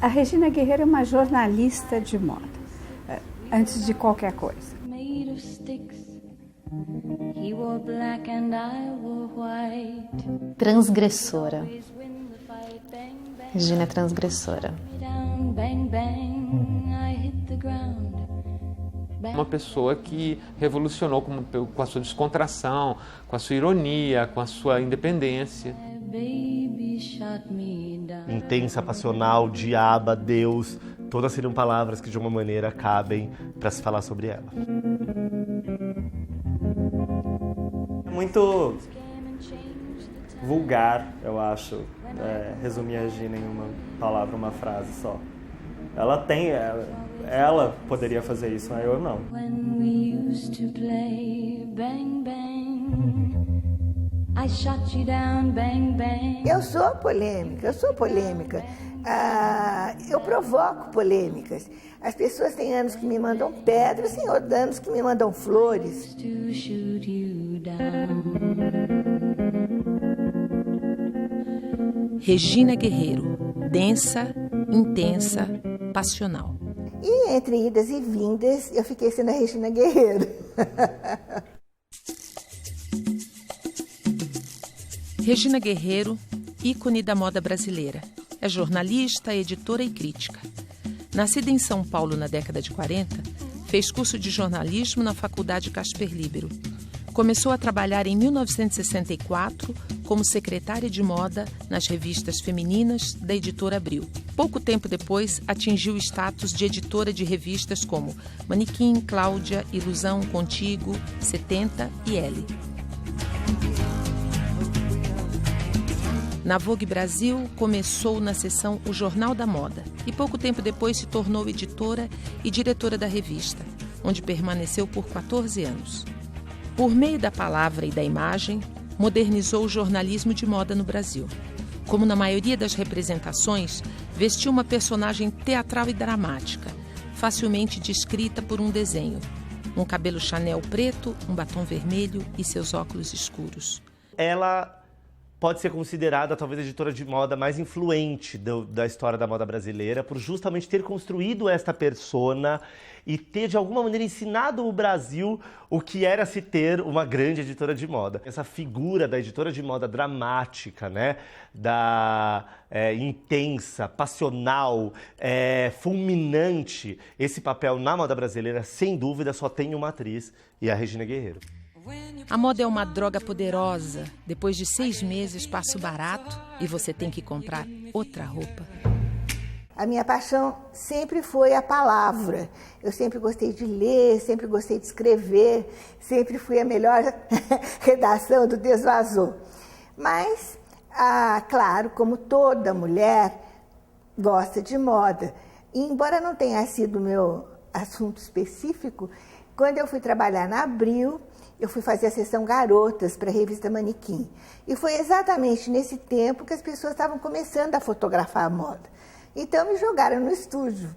A Regina Guerreiro é uma jornalista de moda, antes de qualquer coisa. Transgressora. Regina é transgressora. Uma pessoa que revolucionou com a sua descontração, com a sua ironia, com a sua independência. Intensa, passional, diaba, Deus, todas seriam palavras que de uma maneira cabem para se falar sobre ela. Muito vulgar, eu acho, resumir a Regina em uma palavra, uma frase só. Ela poderia fazer isso, mas eu não. Eu sou polêmica. Eu provoco polêmicas. As pessoas têm anos que me mandam pedras, tem anos que me mandam flores. Regina Guerreiro, densa, intensa, passional. E entre idas e vindas, eu fiquei sendo a Regina Guerreiro. Regina Guerreiro, ícone da moda brasileira. É jornalista, editora e crítica. Nascida em São Paulo na década de 40, fez curso de jornalismo na Faculdade Casper Líbero. Começou a trabalhar em 1964 como secretária de moda nas revistas femininas da editora Abril. Pouco tempo depois, atingiu o status de editora de revistas como Manequim, Cláudia, Ilusão, Contigo, 70 e Elle. Na Vogue Brasil, começou na seção O Jornal da Moda e pouco tempo depois se tornou editora e diretora da revista, onde permaneceu por 14 anos. Por meio da palavra e da imagem, modernizou o jornalismo de moda no Brasil. Como na maioria das representações, vestiu uma personagem teatral e dramática, facilmente descrita por um desenho. Um cabelo Chanel preto, um batom vermelho e seus óculos escuros. Ela pode ser considerada talvez a editora de moda mais influente da história da moda brasileira, por justamente ter construído esta persona e ter, de alguma maneira, ensinado o Brasil o que era se ter uma grande editora de moda. Essa figura da editora de moda dramática, né? Intensa, passional, fulminante, esse papel na moda brasileira, sem dúvida, só tem uma atriz, e é a Regina Guerreiro. A moda é uma droga poderosa. Depois de 6 meses, passa o barato e você tem que comprar outra roupa. A minha paixão sempre foi a palavra. Eu sempre gostei de ler, sempre gostei de escrever, sempre fui a melhor redação do Desvazou. Mas, claro, como toda mulher, gosta de moda. E, embora não tenha sido meu assunto específico, quando eu fui trabalhar na Abril, eu fui fazer a seção Garotas para a revista Manequim. E foi exatamente nesse tempo que as pessoas estavam começando a fotografar a moda. Então me jogaram no estúdio.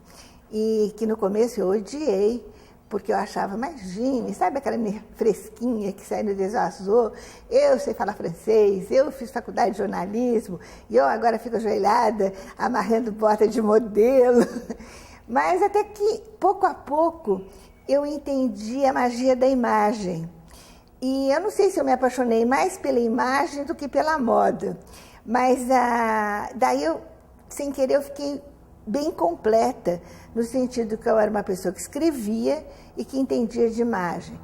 E que no começo eu odiei, porque eu achava, imagine, sabe aquela fresquinha que sai no Desvazou? Eu sei falar francês, eu fiz faculdade de jornalismo, e eu agora fico ajoelhada, amarrando bota de modelo. Mas até que, pouco a pouco, eu entendi a magia da imagem. E eu não sei se eu me apaixonei mais pela imagem do que pela moda. Mas daí eu, sem querer, eu fiquei bem completa, no sentido que eu era uma pessoa que escrevia e que entendia de imagem.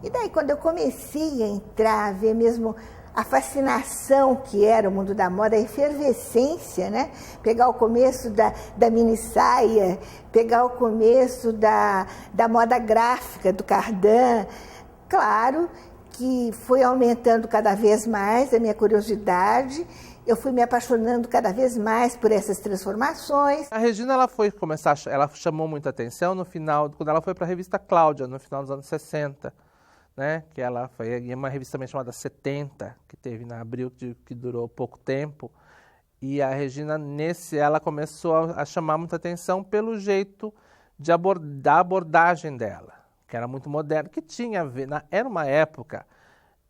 E daí, quando eu comecei a entrar, a ver mesmo a fascinação que era o mundo da moda, a efervescência, né? Pegar o começo da mini saia, pegar o começo da moda gráfica, do cardan. Claro que foi aumentando cada vez mais a minha curiosidade, eu fui me apaixonando cada vez mais por essas transformações. A Regina, ela chamou muita atenção no final, quando ela foi para a revista Cláudia, no final dos anos 60. Né, que ela foi em uma revista também chamada 70, que teve na Abril, que durou pouco tempo. E a Regina, ela começou a chamar muita atenção pelo jeito da abordagem dela, que era muito moderna, que tinha a ver... Era uma época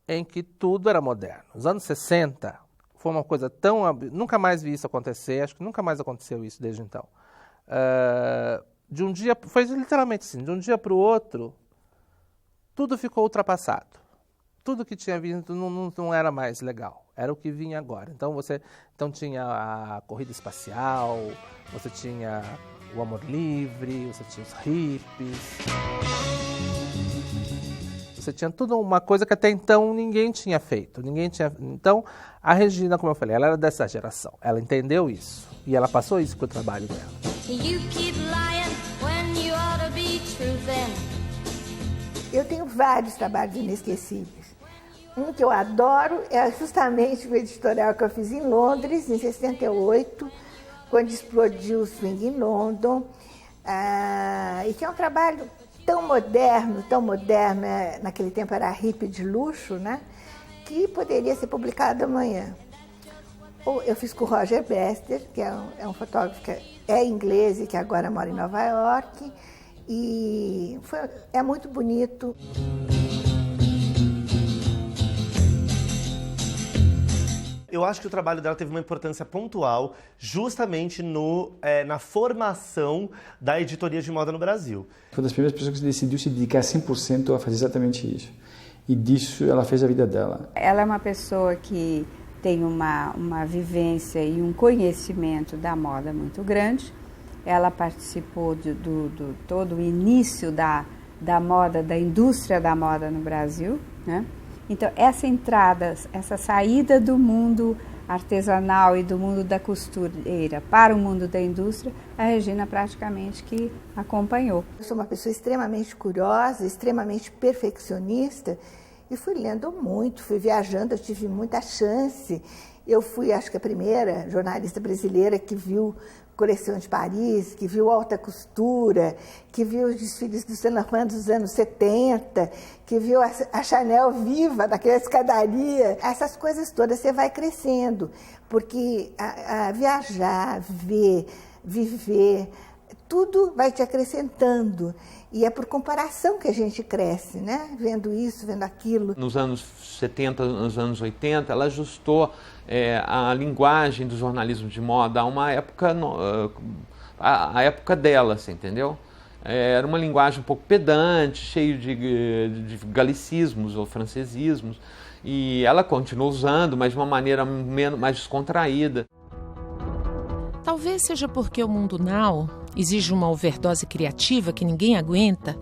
em que tudo era moderno. Os anos 60 foi uma coisa tão... Nunca mais vi isso acontecer, acho que nunca mais aconteceu isso desde então. De um dia... Foi literalmente assim, de um dia para o outro, tudo ficou ultrapassado. Tudo que tinha vindo não era mais legal, era o que vinha agora. Então tinha a corrida espacial, você tinha o amor livre, você tinha os hippies, você tinha tudo uma coisa que até então ninguém tinha feito. Então a Regina, como eu falei, ela era dessa geração, ela entendeu isso e ela passou isso para o trabalho dela. Eu tenho vários trabalhos inesquecíveis. Um que eu adoro é justamente o editorial que eu fiz em Londres, em 68, quando explodiu o swing em London. E que é um trabalho tão moderno, naquele tempo era hippie de luxo, né? Que poderia ser publicado amanhã. Eu fiz com o Roger Bester, que é um fotógrafo que é inglês e que agora mora em Nova York. E é muito bonito. Eu acho que o trabalho dela teve uma importância pontual justamente na formação da editoria de moda no Brasil. Foi das primeiras pessoas que decidiu se dedicar 100% a fazer exatamente isso. E disso ela fez a vida dela. Ela é uma pessoa que tem uma vivência e um conhecimento da moda muito grande. Ela participou do todo o início da moda, da indústria da moda no Brasil, né? Então, essa entrada, essa saída do mundo artesanal e do mundo da costureira para o mundo da indústria, a Regina praticamente que acompanhou. Eu sou uma pessoa extremamente curiosa, extremamente perfeccionista e fui lendo muito, fui viajando, eu tive muita chance. Eu fui, acho que a primeira jornalista brasileira que viu Coleção de Paris, que viu alta costura, que viu os desfiles do Saint Laurent dos anos 70, que viu a Chanel viva daquela escadaria. Essas coisas todas você vai crescendo, porque viajar, ver, viver, tudo vai te acrescentando. E é por comparação que a gente cresce, né? Vendo isso, vendo aquilo. Nos anos 70, nos anos 80, ela ajustou a linguagem do jornalismo de moda a uma época, a época dela, assim, entendeu? Era uma linguagem um pouco pedante, cheio de galicismos ou francesismos, e ela continuou usando, mas de uma maneira mais descontraída. Talvez seja porque o mundo now exige uma overdose criativa que ninguém aguenta.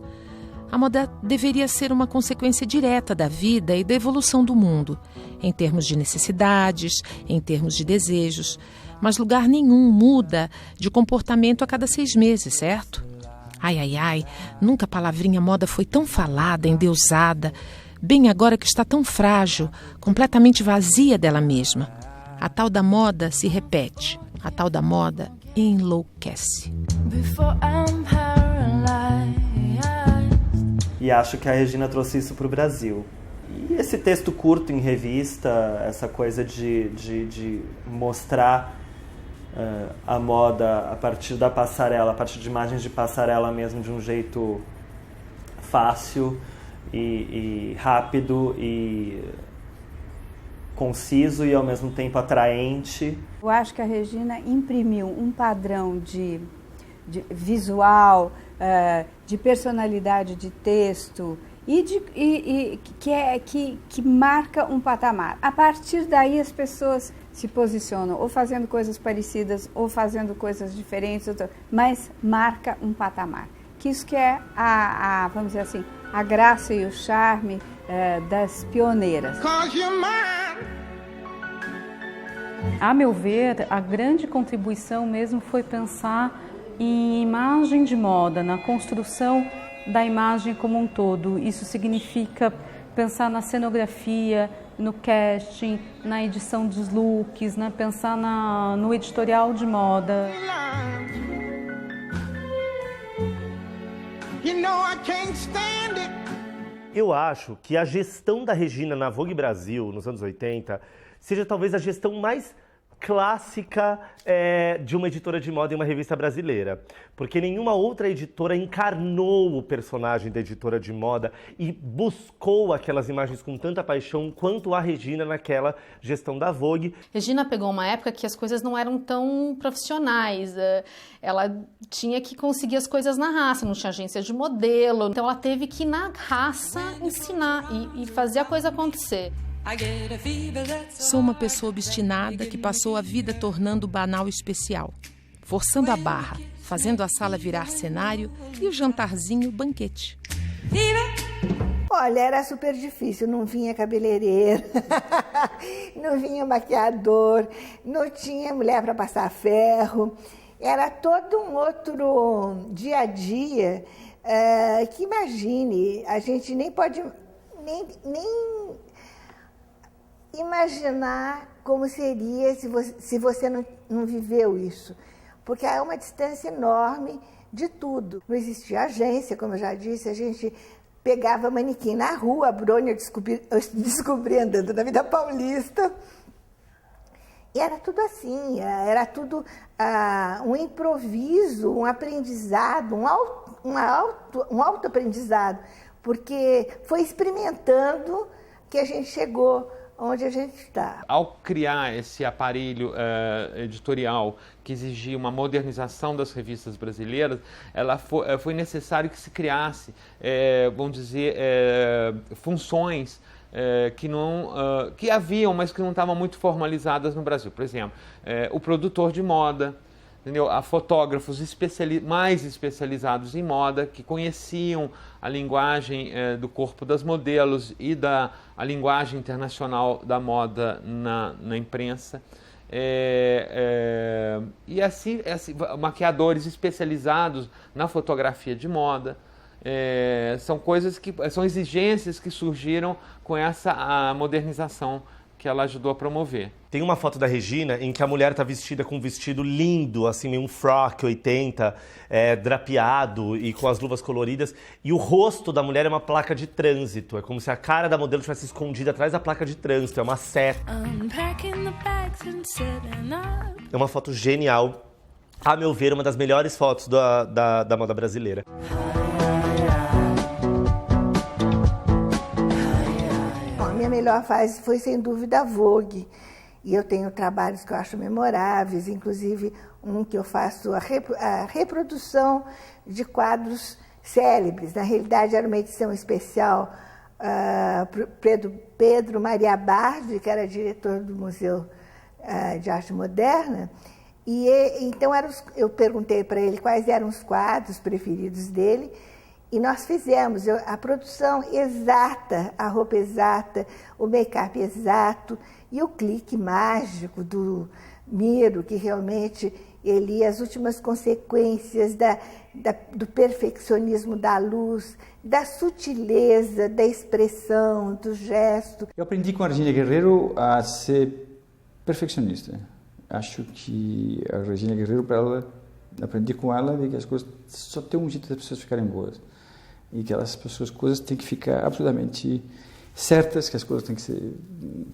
A moda deveria ser uma consequência direta da vida e da evolução do mundo, em termos de necessidades, em termos de desejos. Mas lugar nenhum muda de comportamento a cada 6 meses, certo? Ai, nunca a palavrinha moda foi tão falada, endeusada, bem agora que está tão frágil, completamente vazia dela mesma. A tal da moda se repete, a tal da moda enlouquece. E acho que a Regina trouxe isso para o Brasil. E esse texto curto em revista, essa coisa de mostrar a moda a partir da passarela, a partir de imagens de passarela mesmo, de um jeito fácil e rápido e conciso e ao mesmo tempo atraente. Eu acho que a Regina imprimiu um padrão de visual, de personalidade de texto e que marca um patamar. A partir daí as pessoas se posicionam ou fazendo coisas parecidas ou fazendo coisas diferentes, mas marca um patamar. Que isso que é vamos dizer assim, a graça e o charme das pioneiras. A meu ver, a grande contribuição mesmo foi pensar em imagem de moda, na construção da imagem como um todo. Isso significa pensar na cenografia, no casting, na edição dos looks, né? Pensar no editorial de moda. Eu acho que a gestão da Regina na Vogue Brasil, nos anos 80, seja talvez a gestão mais clássica de uma editora de moda em uma revista brasileira, porque nenhuma outra editora encarnou o personagem da editora de moda e buscou aquelas imagens com tanta paixão quanto a Regina naquela gestão da Vogue. Regina pegou uma época que as coisas não eram tão profissionais, ela tinha que conseguir as coisas na raça, não tinha agência de modelo, então ela teve que na raça ensinar e fazer a coisa acontecer. Sou uma pessoa obstinada que passou a vida tornando o banal especial, forçando a barra, fazendo a sala virar cenário e o jantarzinho banquete. Olha, era super difícil, não vinha cabeleireiro, não vinha maquiador, não tinha mulher para passar ferro, era todo um outro dia a dia que, imagine, a gente nem pode nem imaginar como seria se você não viveu isso, porque há uma distância enorme de tudo. Não existia agência, como eu já disse, a gente pegava manequim na rua, a Brônia descobri andando na Vida Paulista, e era tudo assim, era tudo um improviso, um aprendizado, um autoaprendizado, porque foi experimentando que a gente chegou onde a gente está. Ao criar esse aparelho editorial que exigia uma modernização das revistas brasileiras, foi necessário que se criasse, vamos dizer, funções que haviam, mas que não estavam muito formalizadas no Brasil. Por exemplo, o produtor de moda, entendeu? A fotógrafos mais especializados em moda, que conheciam a linguagem do corpo das modelos e a linguagem internacional da moda na imprensa. E assim, maquiadores especializados na fotografia de moda. São exigências que surgiram com essa modernização que ela ajudou a promover. Tem uma foto da Regina em que a mulher está vestida com um vestido lindo, assim, meio um frock 80, drapeado e com as luvas coloridas. E o rosto da mulher é uma placa de trânsito. É como se a cara da modelo estivesse escondida atrás da placa de trânsito. É uma seta. É uma foto genial. A meu ver, uma das melhores fotos da moda brasileira. A melhor fase foi, sem dúvida, a Vogue. E eu tenho trabalhos que eu acho memoráveis, inclusive um que eu faço a reprodução de quadros célebres. Na realidade, era uma edição especial para Pedro Maria Bardi, que era diretor do Museu de Arte Moderna. E então eu perguntei para ele quais eram os quadros preferidos dele. E nós fizemos a produção exata, a roupa exata, o make-up exato e o clique mágico do Miro, que realmente ele as últimas consequências do perfeccionismo da luz, da sutileza, da expressão, do gesto. Eu aprendi com a Regina Guerreiro a ser perfeccionista. Acho que a Regina Guerreiro, para ela, aprendi com ela de que as coisas só tem um jeito das pessoas ficarem boas. E que as coisas têm que ficar absolutamente certas, que as coisas têm que ser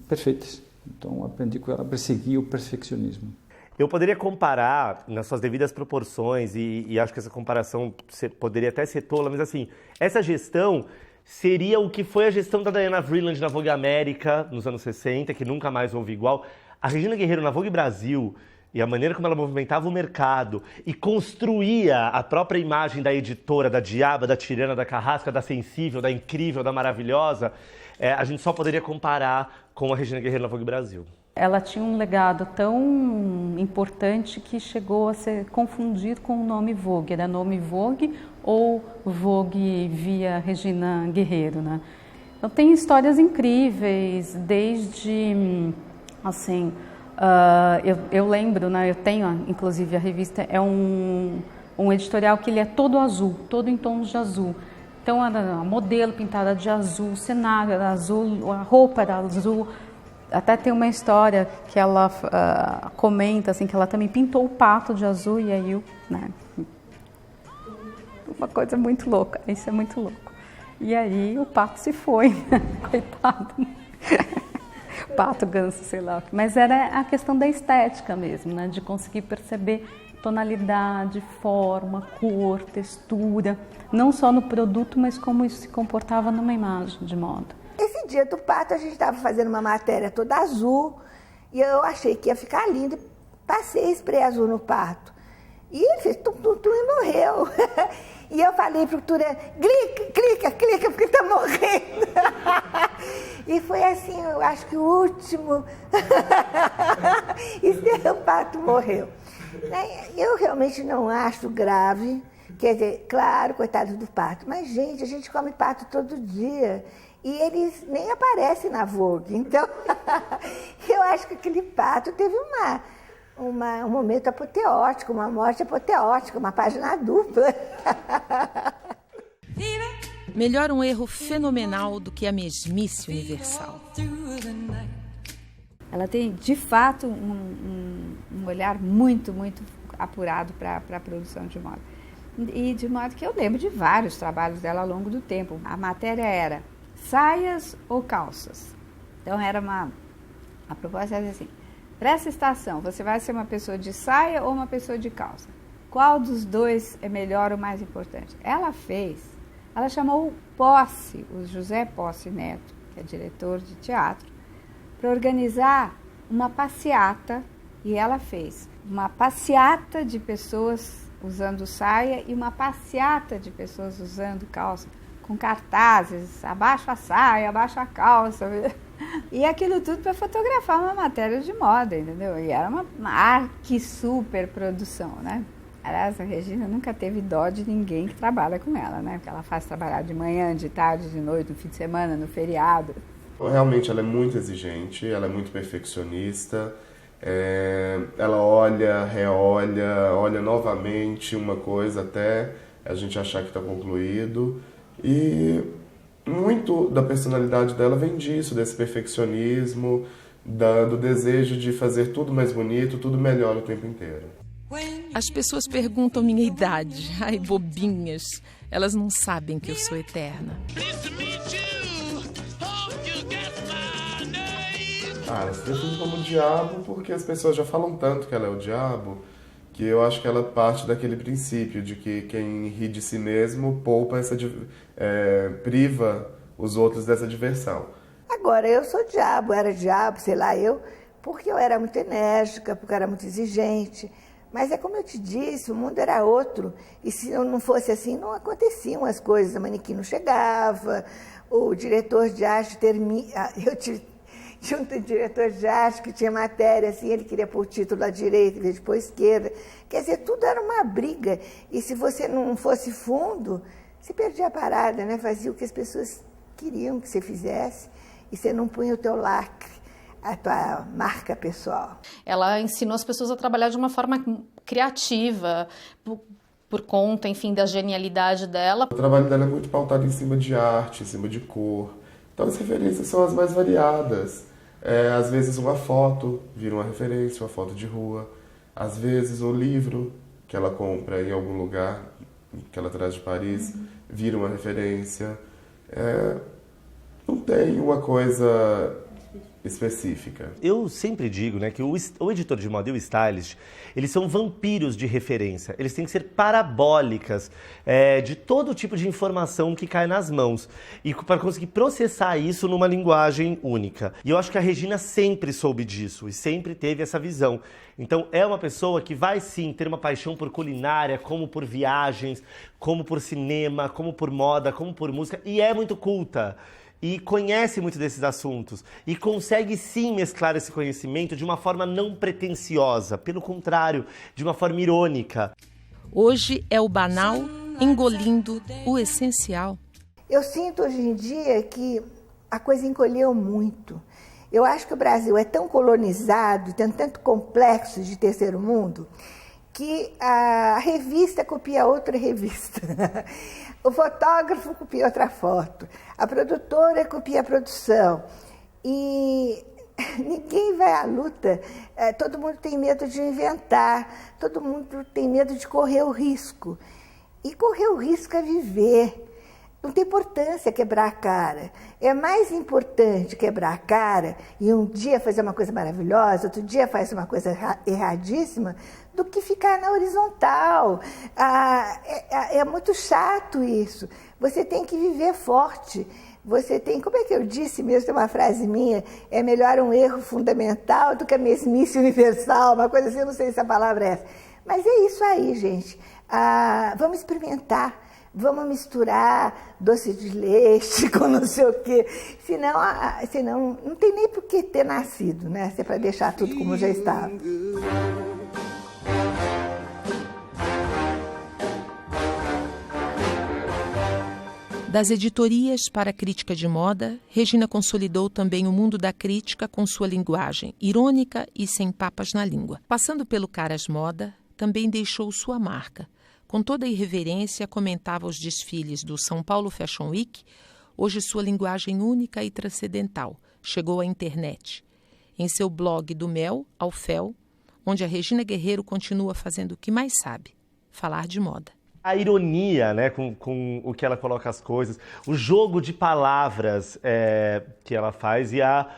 perfeitas. Então, aprendi com ela a perseguir o perfeccionismo. Eu poderia comparar nas suas devidas proporções, e acho que essa comparação poderia até ser tola, mas assim, essa gestão seria o que foi a gestão da Diana Vreeland na Vogue América, nos anos 60, que nunca mais houve igual. A Regina Guerreiro na Vogue Brasil, e a maneira como ela movimentava o mercado e construía a própria imagem da editora, da diaba, da tirana, da carrasca, da sensível, da incrível, da maravilhosa, a gente só poderia comparar com a Regina Guerreiro na Vogue Brasil. Ela tinha um legado tão importante que chegou a ser confundido com o nome Vogue. Era nome Vogue ou Vogue via Regina Guerreiro, né? Então tem histórias incríveis, desde, assim... eu lembro, né, eu tenho inclusive a revista, é um editorial que ele é todo azul, todo em tons de azul. Então era a modelo pintada de azul, o cenário era azul, a roupa era azul. Até tem uma história que ela comenta assim, que ela também pintou o pato de azul e aí uma coisa muito louca, isso é muito louco. E aí o pato se foi, né? Coitado. pato, ganso, sei lá. Mas era a questão da estética mesmo, né? De conseguir perceber tonalidade, forma, cor, textura, não só no produto, mas como isso se comportava numa imagem de moda. Esse dia do pato a gente estava fazendo uma matéria toda azul e eu achei que ia ficar lindo. Passei spray azul no pato. E ele fez tum-tum-tum e morreu. E eu falei pro Turan, clica, porque tá morrendo. E foi assim, eu acho que o último. E o pato morreu. Eu realmente não acho grave. Quer dizer, claro, coitado do pato. Mas, gente, a gente come pato todo dia. E eles nem aparecem na Vogue. Então, eu acho que aquele pato teve um momento apoteótico, uma morte apoteótica, uma página dupla. Melhor um erro fenomenal do que a mesmice universal. Ela tem, de fato, um olhar muito, muito apurado para a produção de moda. E de modo que eu lembro de vários trabalhos dela ao longo do tempo. A matéria era saias ou calças. Então a proposta era assim, para essa estação, você vai ser uma pessoa de saia ou uma pessoa de calça? Qual dos dois é melhor ou mais importante? Ela chamou o Posse, o José Posse Neto, que é diretor de teatro, para organizar uma passeata, e ela fez uma passeata de pessoas usando saia e uma passeata de pessoas usando calça, com cartazes, abaixo a saia, abaixo a calça, e aquilo tudo para fotografar uma matéria de moda, entendeu? E era uma super produção, né? Aliás, a Regina nunca teve dó de ninguém que trabalha com ela, né? Porque ela faz trabalhar de manhã, de tarde, de noite, no fim de semana, no feriado. Realmente ela é muito exigente, ela é muito perfeccionista, ela olha, reolha, olha novamente uma coisa até a gente achar que está concluído. E muito da personalidade dela vem disso, desse perfeccionismo, do desejo de fazer tudo mais bonito, tudo melhor o tempo inteiro. As pessoas perguntam minha idade. Ai, bobinhas. Elas não sabem que eu sou eterna. Ela se define como o diabo porque as pessoas já falam tanto que ela é o diabo, que eu acho que ela parte daquele princípio de que quem ri de si mesmo poupa priva os outros dessa diversão. Agora, eu sou diabo, era diabo, sei lá, porque eu era muito enérgica, porque eu era muito exigente. Mas é como eu te disse, o mundo era outro. E se eu não fosse assim, não aconteciam as coisas. A manequim não chegava, o diretor de arte tinha um diretor de arte que tinha matéria, assim, ele queria pôr o título à direita em vez de pôr à esquerda. Quer dizer, tudo era uma briga. E se você não fosse fundo, você perdia a parada, né? Fazia o que as pessoas queriam que você fizesse e você não punha o teu lacre, a tua marca pessoal. Ela ensinou as pessoas a trabalhar de uma forma criativa, por conta, enfim, da genialidade dela. O trabalho dela é muito pautado em cima de arte, em cima de cor. Então as referências são as mais variadas. Às vezes uma foto vira uma referência, uma foto de rua. Às vezes o livro que ela compra em algum lugar, que ela traz de Paris, vira uma referência. Não tem uma coisa específica. Eu sempre digo, né, que o editor de moda e o stylist, eles são vampiros de referência. Eles têm que ser parabólicas de todo tipo de informação que cai nas mãos e para conseguir processar isso numa linguagem única. E eu acho que a Regina sempre soube disso e sempre teve essa visão. Então é uma pessoa que vai sim ter uma paixão por culinária, como por viagens, como por cinema, como por moda, como por música, e é muito culta. E conhece muito desses assuntos e consegue sim mesclar esse conhecimento de uma forma não pretensiosa, pelo contrário, de uma forma irônica. Hoje é o banal engolindo o essencial. Eu sinto hoje em dia que a coisa encolheu muito. Eu acho que o Brasil é tão colonizado, tem tanto complexo de terceiro mundo, que a revista copia outra revista. O fotógrafo copia outra foto, a produtora copia a produção. E ninguém vai à luta, todo mundo tem medo de inventar, todo mundo tem medo de correr o risco. E correr o risco é viver. Não tem importância quebrar a cara. É mais importante quebrar a cara e um dia fazer uma coisa maravilhosa, outro dia faz uma coisa erradíssima, do que ficar na horizontal. É muito chato isso. Você tem que viver forte. Você tem, como é que eu disse mesmo, tem uma frase minha, é melhor um erro fundamental do que a mesmice universal, uma coisa assim, eu não sei se a palavra é essa. Mas é isso aí, gente. Vamos experimentar. Vamos misturar doce de leite com não sei o quê. Senão não tem nem por que ter nascido, né? Se é para deixar tudo como já estava. Das editorias para a crítica de moda, Regina consolidou também o mundo da crítica com sua linguagem irônica e sem papas na língua. Passando pelo Caras Moda, também deixou sua marca. Com toda a irreverência, comentava os desfiles do São Paulo Fashion Week. Hoje sua linguagem única e transcendental chegou à internet. Em seu blog Do Mel ao Fel, onde a Regina Guerreiro continua fazendo o que mais sabe, falar de moda. A ironia, né, com o que ela coloca as coisas, o jogo de palavras que ela faz e a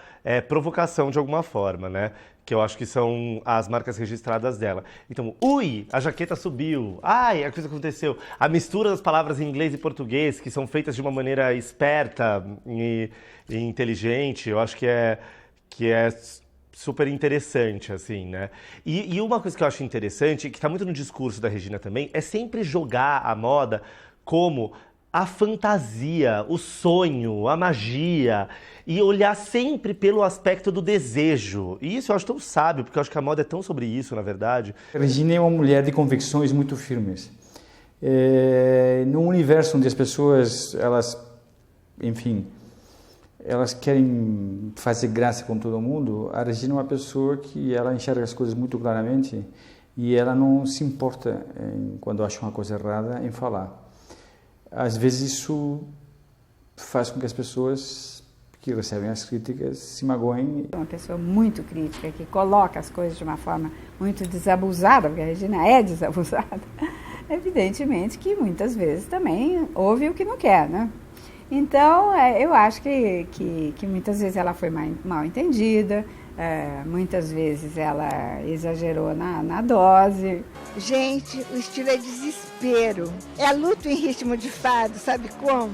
provocação de alguma forma, né? Que eu acho que são as marcas registradas dela. Então, ui, a jaqueta subiu, ai, a coisa aconteceu. A mistura das palavras em inglês e português, que são feitas de uma maneira esperta e inteligente, eu acho que é super interessante, assim, né? E uma coisa que eu acho interessante, que está muito no discurso da Regina também, é sempre jogar a moda como a fantasia, o sonho, a magia, e olhar sempre pelo aspecto do desejo. E isso eu acho tão sábio, porque eu acho que a moda é tão sobre isso, na verdade. A Regina é uma mulher de convicções muito firmes. Num universo onde as pessoas, elas querem fazer graça com todo mundo, a Regina é uma pessoa que ela enxerga as coisas muito claramente e ela não se importa, quando acha uma coisa errada, em falar. Às vezes isso faz com que as pessoas que recebem as críticas se magoem. É uma pessoa muito crítica, que coloca as coisas de uma forma muito desabusada, porque a Regina é desabusada. Evidentemente que muitas vezes também ouve o que não quer, né? Então, eu acho que muitas vezes ela foi mal entendida, muitas vezes ela exagerou na dose. Gente, o estilo é desespero. É luto em ritmo de fado, sabe como?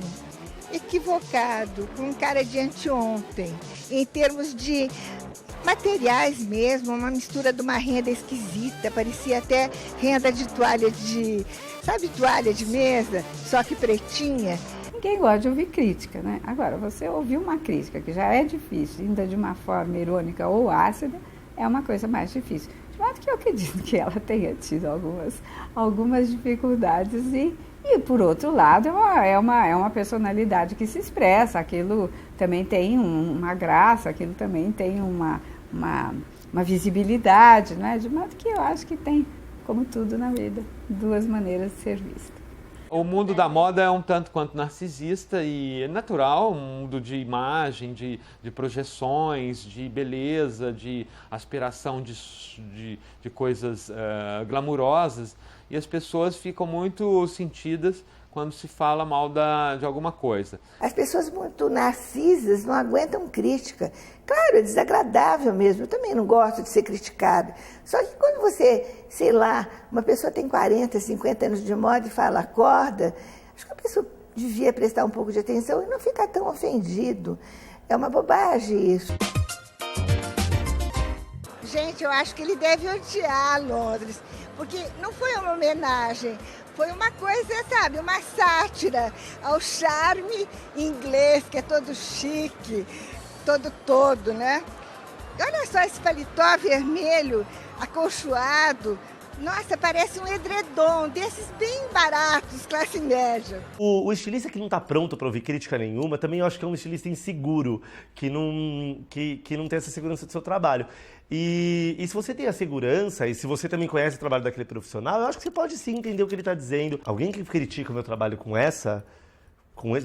Equivocado, com cara de anteontem. Em termos de materiais mesmo, uma mistura de uma renda esquisita, parecia até renda de toalha toalha de mesa, só que pretinha. Ninguém gosta de ouvir crítica, né? Agora, você ouvir uma crítica que já é difícil, ainda de uma forma irônica ou ácida, é uma coisa mais difícil. De modo que eu acredito que ela tenha tido algumas dificuldades e por outro lado, é uma personalidade que se expressa, aquilo também tem uma graça, aquilo também tem uma visibilidade, né? De modo que eu acho que tem, como tudo na vida, duas maneiras de ser vista. O mundo da moda é um tanto quanto narcisista e é natural, um mundo de imagem, de projeções, de beleza, de aspiração de coisas glamourosas, e as pessoas ficam muito sentidas quando se fala mal de alguma coisa. As pessoas muito narcisas não aguentam crítica. Claro, é desagradável mesmo, eu também não gosto de ser criticada. Só que quando você, sei lá, uma pessoa tem 40, 50 anos de moda e fala acorda, acho que a pessoa devia prestar um pouco de atenção e não ficar tão ofendido. É uma bobagem isso. Gente, eu acho que ele deve odiar Londres, porque não foi uma homenagem. Foi uma coisa, sabe, uma sátira ao charme inglês, que é todo chique, todo, né? Olha só esse paletó vermelho, acolchoado. Nossa, parece um edredom, desses bem baratos, classe média. O estilista que não está pronto para ouvir crítica nenhuma, também eu acho que é um estilista inseguro, que não tem essa segurança do seu trabalho. E se você tem a segurança, e se você também conhece o trabalho daquele profissional, eu acho que você pode sim entender o que ele está dizendo. Alguém que critica o meu trabalho com esse,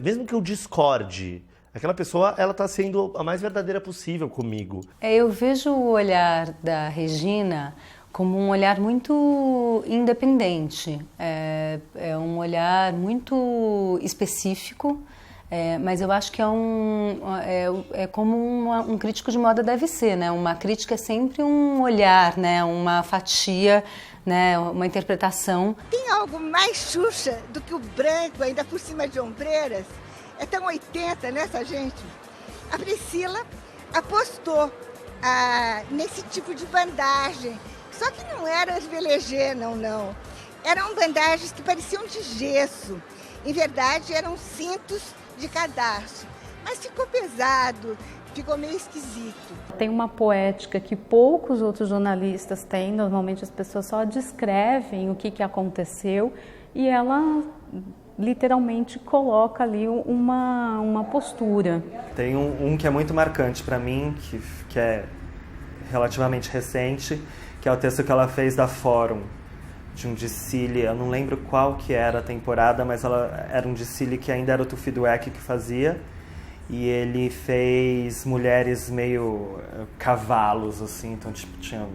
mesmo que eu discorde, aquela pessoa, ela está sendo a mais verdadeira possível comigo. Eu vejo o olhar da Regina como um olhar muito independente, é um olhar muito específico, mas eu acho que é como um crítico de moda deve ser, né? Uma crítica é sempre um olhar, né? Uma fatia, né? Uma interpretação. Tem algo mais Xuxa do que o branco, ainda por cima de ombreiras? É tão 80, né, essa gente? A Priscila apostou nesse tipo de bandagem. Só que não era velejê, não. Eram bandagens que pareciam de gesso. Em verdade, eram cintos de cadarço. Mas ficou pesado, ficou meio esquisito. Tem uma poética que poucos outros jornalistas têm. Normalmente as pessoas só descrevem o que aconteceu e ela literalmente coloca ali uma postura. Tem um que é muito marcante para mim, que é relativamente recente, que é o texto que ela fez da Fórum, de um desfile, eu não lembro qual que era a temporada, mas era um desfile que ainda era o Tufi Dweck que fazia, e ele fez mulheres meio cavalos, assim, então tipo, tinha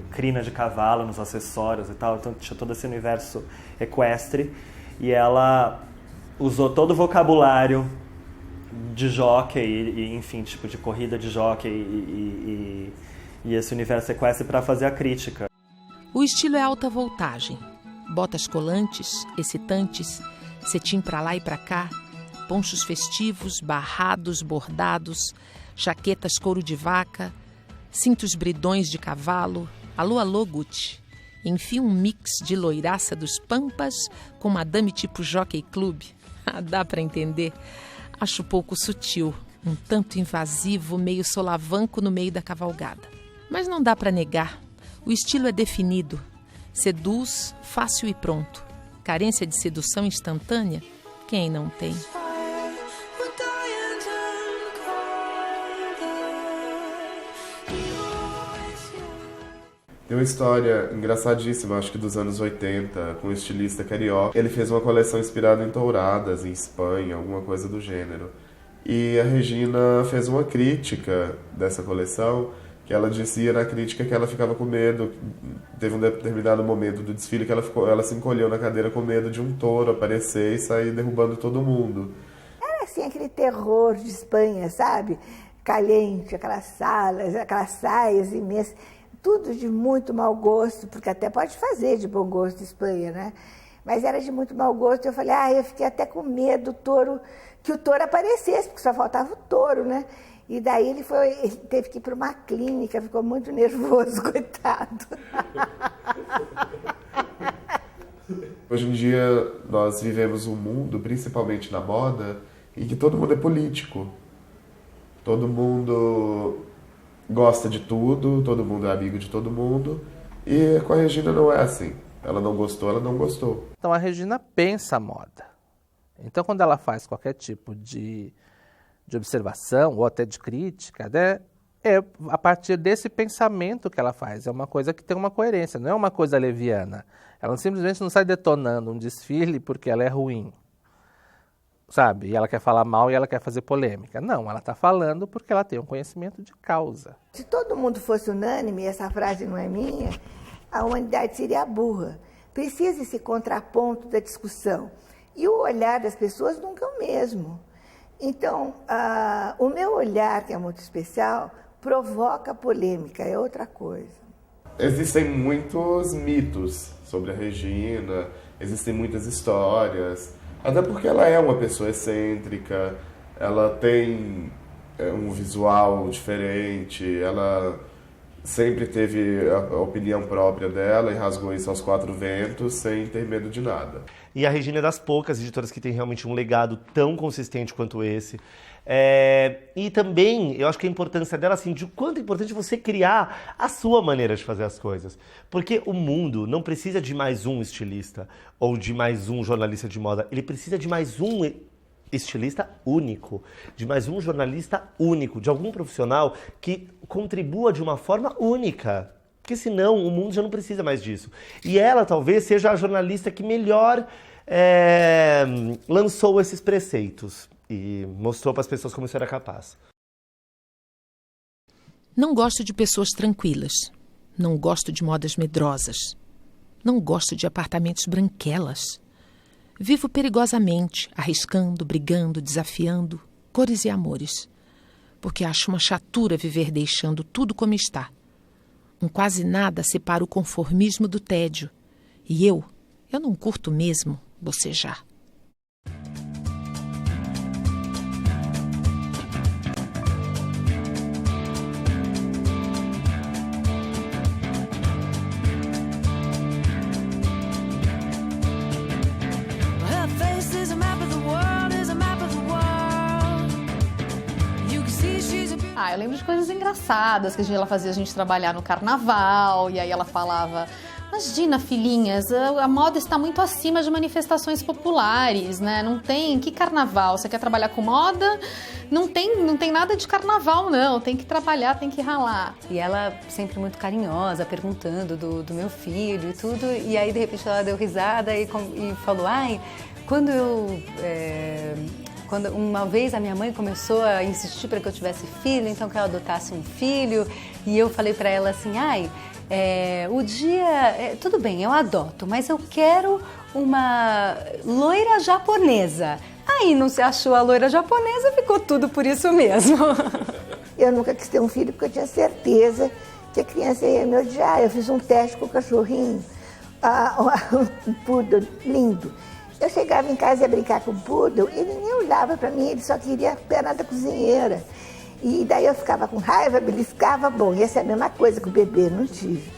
crina de cavalo nos acessórios e tal, então tinha todo esse universo equestre, e ela usou todo o vocabulário de jockey, e enfim, tipo de corrida de jockey e esse universo equestre para fazer a crítica. O estilo é alta voltagem. Botas colantes, excitantes, cetim pra lá e pra cá, ponchos festivos, barrados, bordados, jaquetas couro de vaca, cintos bridões de cavalo, alô, Gucci. Enfim, um mix de loiraça dos Pampas com madame tipo Jockey Club. Dá pra entender? Acho pouco sutil, um tanto invasivo, meio solavanco no meio da cavalgada. Mas não dá pra negar. O estilo é definido. Seduz, fácil e pronto. Carência de sedução instantânea? Quem não tem? Tem uma história engraçadíssima, acho que dos anos 80, com o estilista carioca. Ele fez uma coleção inspirada em touradas, em Espanha, alguma coisa do gênero. E a Regina fez uma crítica dessa coleção, que ela dizia na crítica que ela ficava com medo. Teve um determinado momento do desfile que ela se encolheu na cadeira com medo de um touro aparecer e sair derrubando todo mundo. Era assim, aquele terror de Espanha, sabe? Caliente, aquelas salas, aquelas saias imensas. Tudo de muito mau gosto, porque até pode fazer de bom gosto Espanha, né? Mas era de muito mau gosto. Eu falei, eu fiquei até com medo que o touro aparecesse, porque só faltava o touro, né? E daí ele teve que ir para uma clínica, ficou muito nervoso, coitado. Hoje em dia nós vivemos um mundo, principalmente na moda, em que todo mundo é político. Todo mundo gosta de tudo, todo mundo é amigo de todo mundo. E com a Regina não é assim. Ela não gostou, ela não gostou. Então a Regina pensa a moda. Então quando ela faz qualquer tipo de observação ou até de crítica, né, é a partir desse pensamento que ela faz. É uma coisa que tem uma coerência, não é uma coisa leviana. Ela simplesmente não sai detonando um desfile porque ela é ruim, sabe? E ela quer falar mal e ela quer fazer polêmica. Não, ela está falando porque ela tem um conhecimento de causa. Se todo mundo fosse unânime, essa frase não é minha, a humanidade seria burra. Precisa esse contraponto da discussão. E o olhar das pessoas nunca é o mesmo. Então, o meu olhar, que é muito especial, provoca polêmica, é outra coisa. Existem muitos mitos sobre a Regina, existem muitas histórias, até porque ela é uma pessoa excêntrica, ela tem um visual diferente, ela sempre teve a opinião própria dela e rasgou isso aos quatro ventos sem ter medo de nada. E a Regina é das poucas editoras que tem realmente um legado tão consistente quanto esse. E também, eu acho que a importância dela, assim, de quanto é importante você criar a sua maneira de fazer as coisas. Porque o mundo não precisa de mais um estilista ou de mais um jornalista de moda. Ele precisa de mais um estilista único, de mais um jornalista único, de algum profissional que contribua de uma forma única. Porque senão o mundo já não precisa mais disso. E ela talvez seja a jornalista que melhor lançou esses preceitos e mostrou para as pessoas como isso era capaz. Não gosto de pessoas tranquilas. Não gosto de modas medrosas. Não gosto de apartamentos branquelas. Vivo perigosamente, arriscando, brigando, desafiando, cores e amores. Porque acho uma chatura viver deixando tudo como está. Um quase nada separa o conformismo do tédio. E eu não curto mesmo bocejar. Eu lembro de coisas engraçadas que ela fazia a gente trabalhar no carnaval, e aí ela falava: imagina, filhinhas, a moda está muito acima de manifestações populares, né? Não tem, que carnaval? Você quer trabalhar com moda? Não tem nada de carnaval, não. Tem que trabalhar, tem que ralar. E ela sempre muito carinhosa, perguntando do meu filho e tudo, e aí de repente ela deu risada e falou: quando uma vez a minha mãe começou a insistir para que eu tivesse filho, então que eu adotasse um filho, e eu falei para ela assim: tudo bem, eu adoto, mas eu quero uma loira japonesa. Aí não se achou a loira japonesa, ficou tudo por isso mesmo. Eu nunca quis ter um filho porque eu tinha certeza que a criança ia me odiar. Eu fiz um teste com o cachorrinho, um poodle lindo. Eu chegava em casa e ia brincar com o poodle, ele nem olhava para mim, ele só queria a perna da cozinheira. E daí eu ficava com raiva, beliscava, bom, ia ser a mesma coisa que o bebê, não tive.